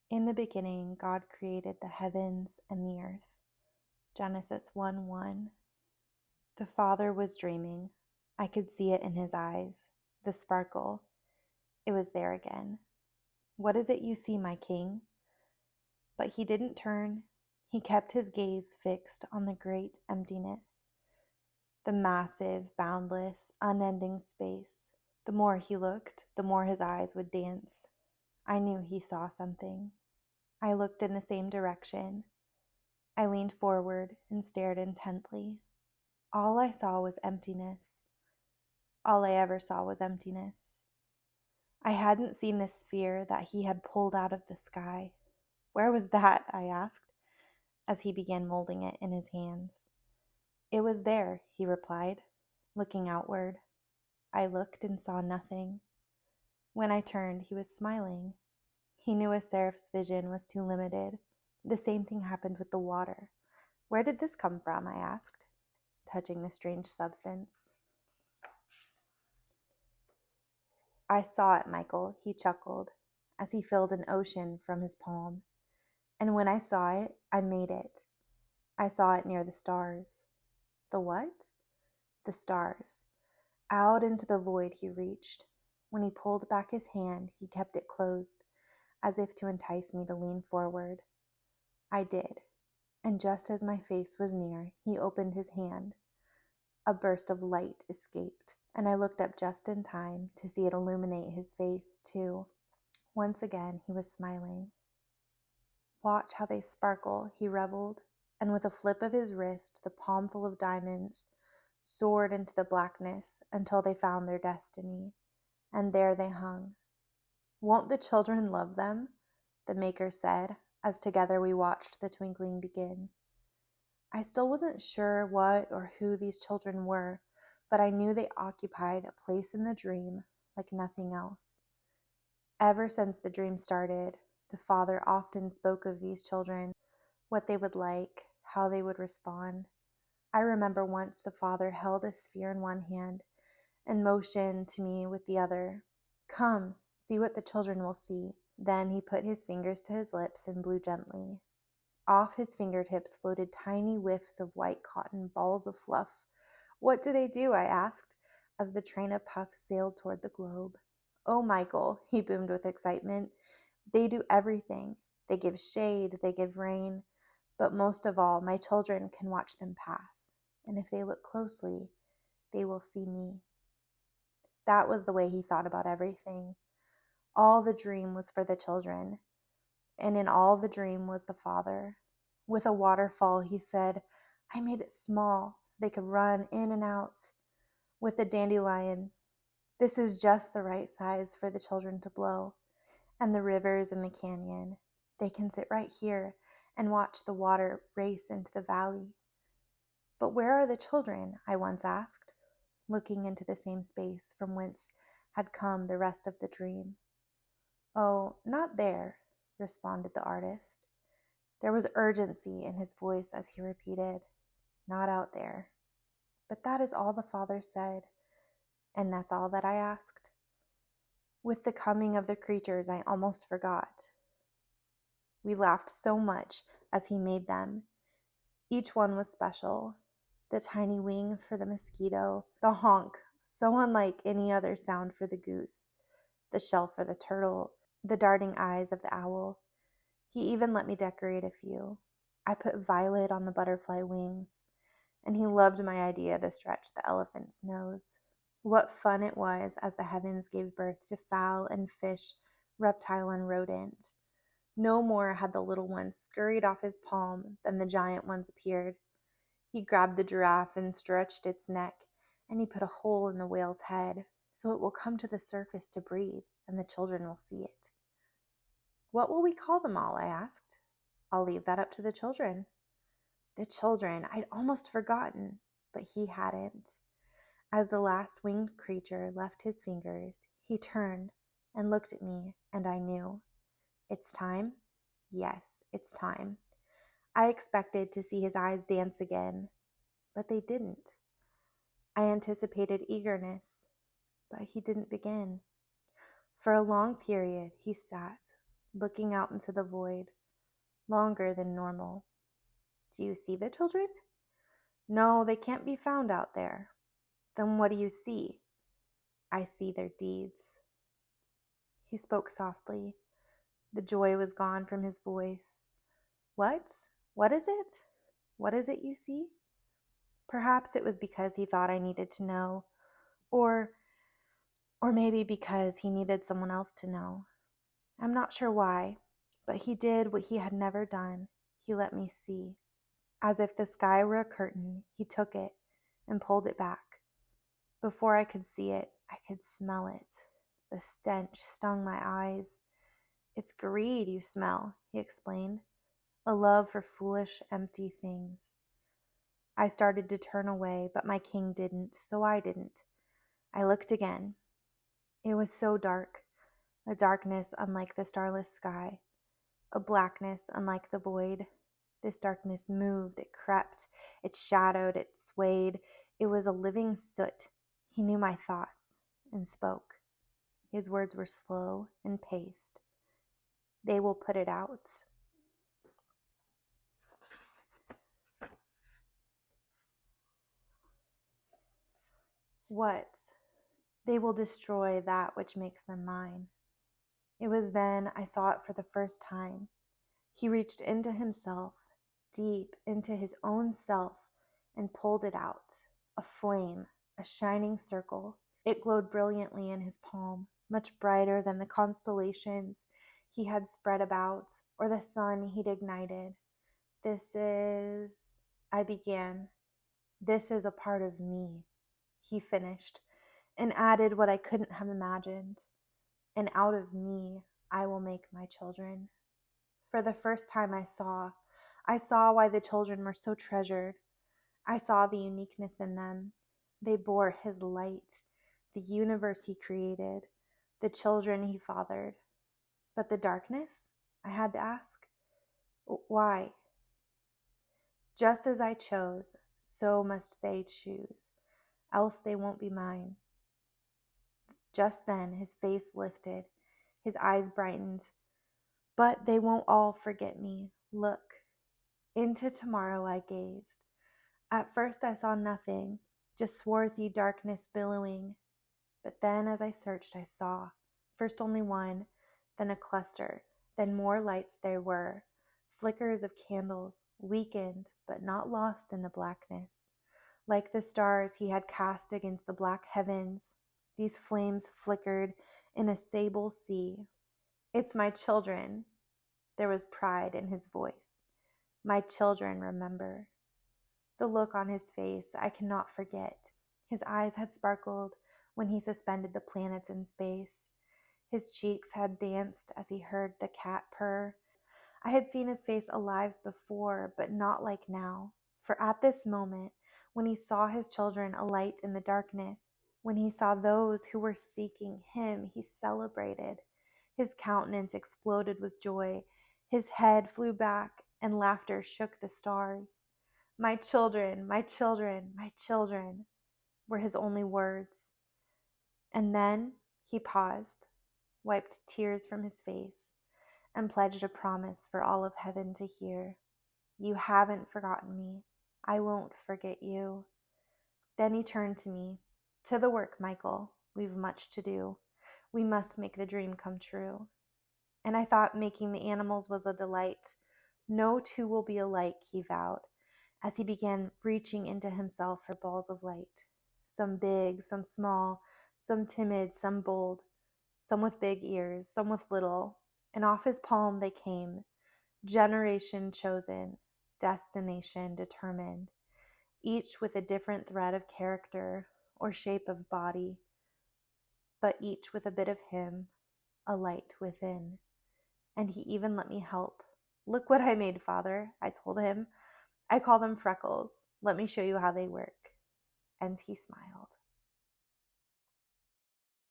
In the beginning, God created the heavens and the earth. Genesis 1:1. The Father was dreaming. I could see it in his eyes. The sparkle. It was there again. What is it you see, my king? But he didn't turn. He kept his gaze fixed on the great emptiness, the massive, boundless, unending space. The more he looked, the more his eyes would dance. I knew he saw something. I looked in the same direction. I leaned forward and stared intently. All I saw was emptiness. All I ever saw was emptiness. I hadn't seen the sphere that he had pulled out of the sky. Where was that? I asked, as he began molding it in his hands. It was there, he replied, looking outward. I looked and saw nothing. When I turned, he was smiling. He knew a seraph's vision was too limited. The same thing happened with the water. Where did this come from? I asked, touching the strange substance. I saw it, Michael, he chuckled, as he filled an ocean from his palm. And when I saw it, I made it. I saw it near the stars. The what? The stars. Out into the void he reached. When he pulled back his hand, he kept it closed, as if to entice me to lean forward. I did, and just as my face was near, he opened his hand. A burst of light escaped, and I looked up just in time to see it illuminate his face, too. Once again, he was smiling. Watch how they sparkle, he reveled, and with a flip of his wrist, the palmful of diamonds soared into the blackness until they found their destiny, and there they hung. Won't the children love them? The maker said, as together we watched the twinkling begin. I still wasn't sure what or who these children were, but I knew they occupied a place in the dream like nothing else. Ever since the dream started, the Father often spoke of these children, what they would like, how they would respond. I remember once the Father held a sphere in one hand and motioned to me with the other. Come, see what the children will see. Then he put his fingers to his lips and blew gently. Off his fingertips floated tiny whiffs of white cotton, balls of fluff. What do they do? I asked, as the train of puffs sailed toward the globe. Oh, Michael, he boomed with excitement. They do everything. They give shade, they give rain, but most of all, my children can watch them pass. And if they look closely, they will see me. That was the way he thought about everything. All the dream was for the children, and in all the dream was the Father. With a waterfall, he said, I made it small so they could run in and out. With the dandelion, this is just the right size for the children to blow. And the rivers in the canyon, they can sit right here and watch the water race into the valley. But where are the children? I once asked, looking into the same space from whence had come the rest of the dream. Oh, not there, responded the artist. There was urgency in his voice as he repeated, not out there. But that is all the Father said, and that's all that I asked. With the coming of the creatures, I almost forgot. We laughed so much as he made them. Each one was special. The tiny wing for the mosquito, the honk, so unlike any other sound for the goose, the shell for the turtle, the darting eyes of the owl. He even let me decorate a few. I put violet on the butterfly wings, and he loved my idea to stretch the elephant's nose. What fun it was as the heavens gave birth to fowl and fish, reptile and rodent. No more had the little one scurried off his palm than the giant ones appeared. He grabbed the giraffe and stretched its neck, and he put a hole in the whale's head, so it will come to the surface to breathe, and the children will see it. What will we call them all? I asked. I'll leave that up to the children. The children, I'd almost forgotten, but he hadn't. As the last winged creature left his fingers, he turned and looked at me, and I knew. It's time? Yes, it's time. I expected to see his eyes dance again, but they didn't. I anticipated eagerness, but he didn't begin. For a long period, he sat, looking out into the void, longer than normal. Do you see the children? No, they can't be found out there. Then what do you see? I see their deeds. He spoke softly. The joy was gone from his voice. What? What is it? What is it you see? Perhaps it was because he thought I needed to know, or or maybe because he needed someone else to know. I'm not sure why, but he did what he had never done. He let me see. As if the sky were a curtain, he took it and pulled it back. Before I could see it, I could smell it. The stench stung my eyes. It's greed you smell, he explained. A love for foolish, empty things. I started to turn away, but my king didn't, so I didn't. I looked again. It was so dark, a darkness unlike the starless sky, a blackness unlike the void. This darkness moved, it crept, it shadowed, it swayed. It was a living soot. He knew my thoughts and spoke. His words were slow and paced. They will put it out. What? They will destroy that which makes them mine. It was then I saw it for the first time. He reached into himself, deep into his own self, and pulled it out. A flame, a shining circle. It glowed brilliantly in his palm, much brighter than the constellations he had spread about, or the sun he'd ignited. This is, I began. This is a part of me, he finished, and added what I couldn't have imagined. And out of me I will make my children. For the first time I saw why the children were so treasured. I saw the uniqueness in them. They bore his light, the universe he created, the children he fathered. But the darkness? I had to ask. Why? Just as I chose, so must they choose, else they won't be mine. Just then his face lifted, his eyes brightened. But they won't all forget me. Look. Into tomorrow I gazed. At first I saw nothing, just swarthy darkness billowing. But then as I searched I saw, first only one, then a cluster, then more lights there were, flickers of candles, weakened but not lost in the blackness. Like the stars he had cast against the black heavens, these flames flickered in a sable sea. It's my children. There was pride in his voice. My children remember. The look on his face I cannot forget. His eyes had sparkled when he suspended the planets in space. His cheeks had danced as he heard the cat purr. I had seen his face alive before, but not like now. For at this moment, when he saw his children alight in the darkness, when he saw those who were seeking him, he celebrated. His countenance exploded with joy. His head flew back, and laughter shook the stars. My children, my children, my children, were his only words. And then he paused, wiped tears from his face, and pledged a promise for all of heaven to hear. You haven't forgotten me. I won't forget you. Then he turned to me. To the work, Michael. We've much to do. We must make the dream come true. And I thought making the animals was a delight. No two will be alike, he vowed, as he began reaching into himself for balls of light. Some big, some small, some timid, some bold, some with big ears, some with little. And off his palm they came, generation chosen, destination determined, each with a different thread of character or shape of body, but each with a bit of him, a light within. And he even let me help. Look what I made, Father, I told him. I call them freckles. Let me show you how they work. And he smiled.